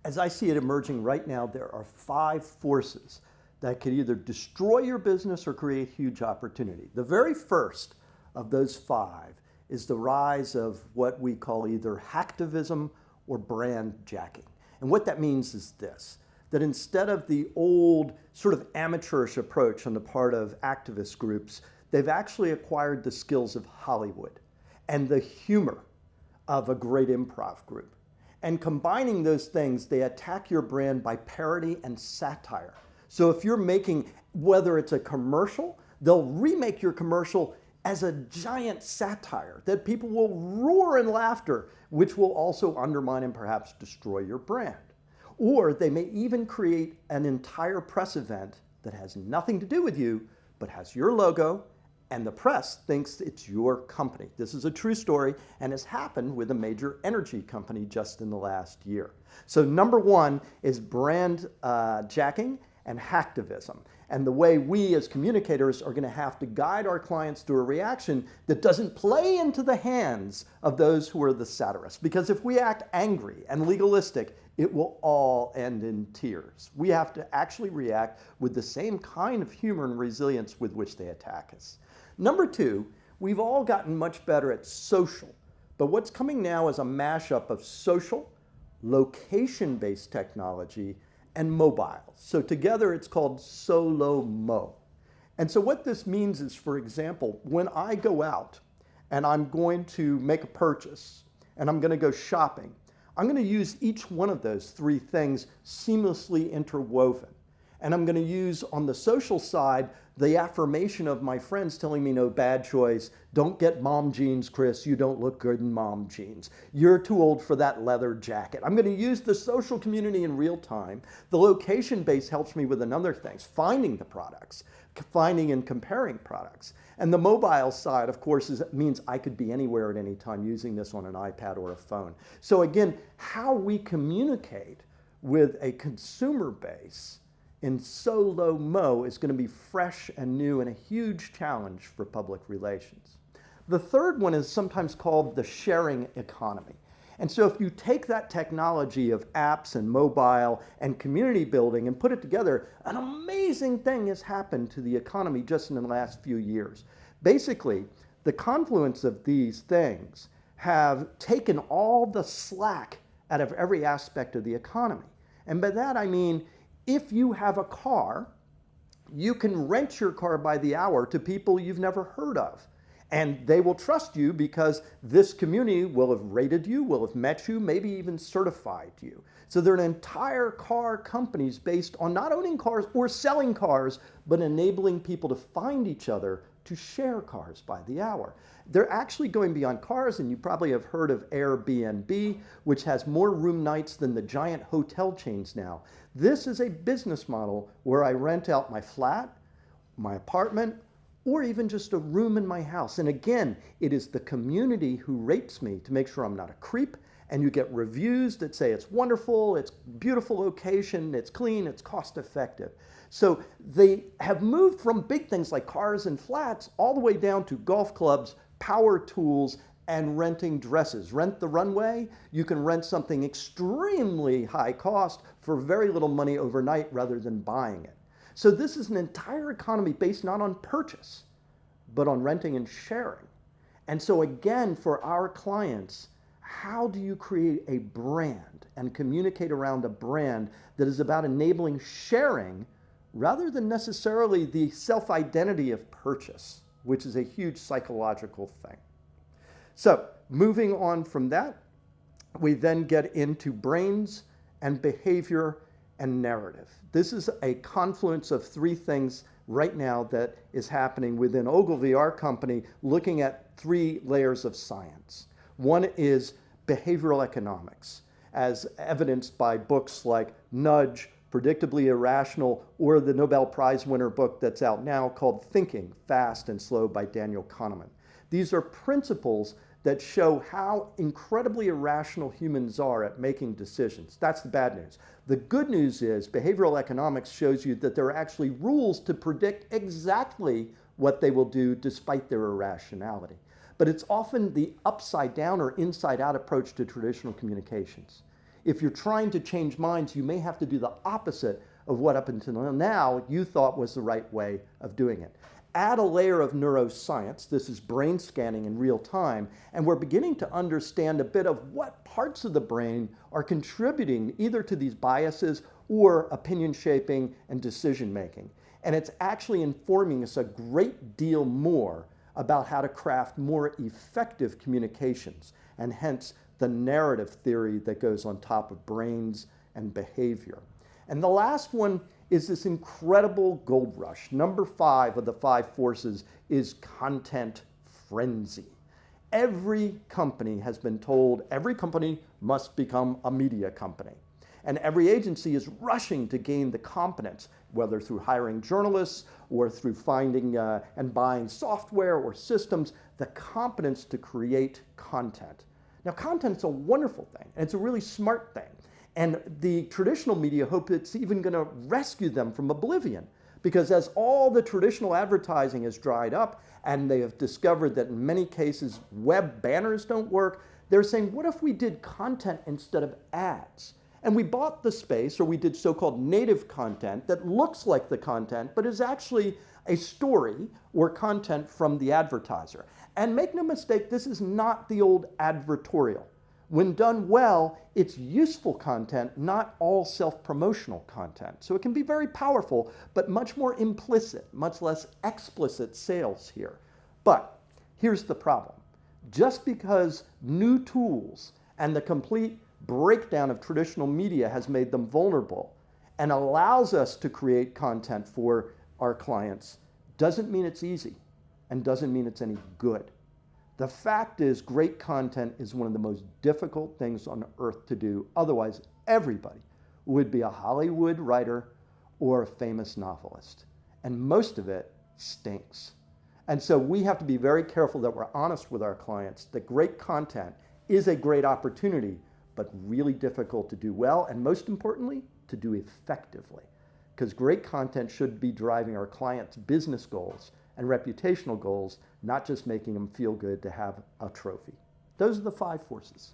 As I see it emerging right now, there are 5 forces that could either destroy your business or create huge opportunity. The very first of those 5 is the rise of what we call either hacktivism or brand jacking. And what that means is this, that instead of the old sort of amateurish approach on the part of activist groups, they've actually acquired the skills of Hollywood and the humor of a great improv group. And combining those things, they attack your brand by parody and satire. So if you're making, whether it's a commercial, they'll remake your commercial as a giant satire that people will roar in laughter, which will also undermine and perhaps destroy your brand. Or they may even create an entire press event that has nothing to do with you, but has your logo, and the press thinks it's your company. This is a true story and has happened with a major energy company just in the last year. So number 1 is brand jacking and hacktivism. And the way we as communicators are going to have to guide our clients to a reaction that doesn't play into the hands of those who are the satirists. Because if we act angry and legalistic, it will all end in tears. We have to actually react with the same kind of humor and resilience with which they attack us. Number 2, we've all gotten much better at social, but what's coming now is a mashup of social, location-based technology, and mobile. So together it's called SOLO-MO. And so what this means is, for example, when I go out and I'm going to make a purchase and I'm going to go shopping, I'm going to use each one of those 3 things seamlessly interwoven. And I'm going to use on the social side the affirmation of my friends telling me no bad choice. Don't get mom jeans, Chris. You don't look good in mom jeans. You're too old for that leather jacket. I'm going to use the social community in real time. The location base helps me with another things, finding the products, finding and comparing products. And the mobile side, of course, means I could be anywhere at any time using this on an iPad or a phone. So again, how we communicate with a consumer base in SOLO-MO is going to be fresh and new and a huge challenge for public relations. The third one is sometimes called the sharing economy. And so if you take that technology of apps and mobile and community building and put it together, an amazing thing has happened to the economy just in the last few years. Basically, the confluence of these things have taken all the slack out of every aspect of the economy. And by that I mean, if you have a car, you can rent your car by the hour to people you've never heard of. And they will trust you because this community will have rated you, will have met you, maybe even certified you. So there are entire car companies based on not owning cars or selling cars, but enabling people to find each other to share cars by the hour. They're actually going beyond cars, and you probably have heard of Airbnb, which has more room nights than the giant hotel chains now. This is a business model where I rent out my flat, my apartment, or even just a room in my house. And again, it is the community who rates me to make sure I'm not a creep, and you get reviews that say it's wonderful, it's beautiful location, it's clean, it's cost effective. So they have moved from big things like cars and flats all the way down to golf clubs, power tools, and renting dresses. Rent the runway, you can rent something extremely high cost for very little money overnight rather than buying it. So this is an entire economy based not on purchase, but on renting and sharing. And so again, for our clients, how do you create a brand and communicate around a brand that is about enabling sharing rather than necessarily the self-identity of purchase, which is a huge psychological thing. So moving on from that, we then get into brains and behavior and narrative. This is a confluence of 3 things right now that is happening within Ogilvy, our company, looking at 3 layers of science. One is behavioral economics, as evidenced by books like Nudge, Predictably Irrational, or the Nobel Prize winner book that's out now called Thinking, Fast and Slow by Daniel Kahneman. These are principles that show how incredibly irrational humans are at making decisions. That's the bad news. The good news is behavioral economics shows you that there are actually rules to predict exactly what they will do despite their irrationality. But it's often the upside down or inside out approach to traditional communications. if you're trying to change minds, you may have to do the opposite of what up until now you thought was the right way of doing it. Add a layer of neuroscience, this is brain scanning in real time, and we're beginning to understand a bit of what parts of the brain are contributing either to these biases or opinion shaping and decision making. And it's actually informing us a great deal more about how to craft more effective communications, and hence the narrative theory that goes on top of brains and behavior. And the last one is this incredible gold rush. Number 5 of the 5 forces is content frenzy. Every company has been told every company must become a media company. And every agency is rushing to gain the competence, whether through hiring journalists or through finding and buying software or systems, the competence to create content. Now, content is a wonderful thing, and it's a really smart thing. And the traditional media hope it's even going to rescue them from oblivion, because as all the traditional advertising has dried up and they have discovered that in many cases web banners don't work, they're saying, what if we did content instead of ads? And we bought the space, or we did so-called native content that looks like the content, but is actually a story or content from the advertiser. And make no mistake, this is not the old advertorial. When done well, it's useful content, not all self-promotional content. So it can be very powerful, but much more implicit, much less explicit sales here. But here's the problem. Just because new tools and the complete breakdown of traditional media has made them vulnerable and allows us to create content for our clients doesn't mean it's easy and doesn't mean it's any good. The fact is, great content is one of the most difficult things on earth to do. Otherwise, everybody would be a Hollywood writer or a famous novelist. And most of it stinks. And so we have to be very careful that we're honest with our clients, that great content is a great opportunity, but really difficult to do well, and most importantly, to do effectively. Because great content should be driving our clients' business goals and reputational goals, not just making them feel good to have a trophy. Those are the 5 forces.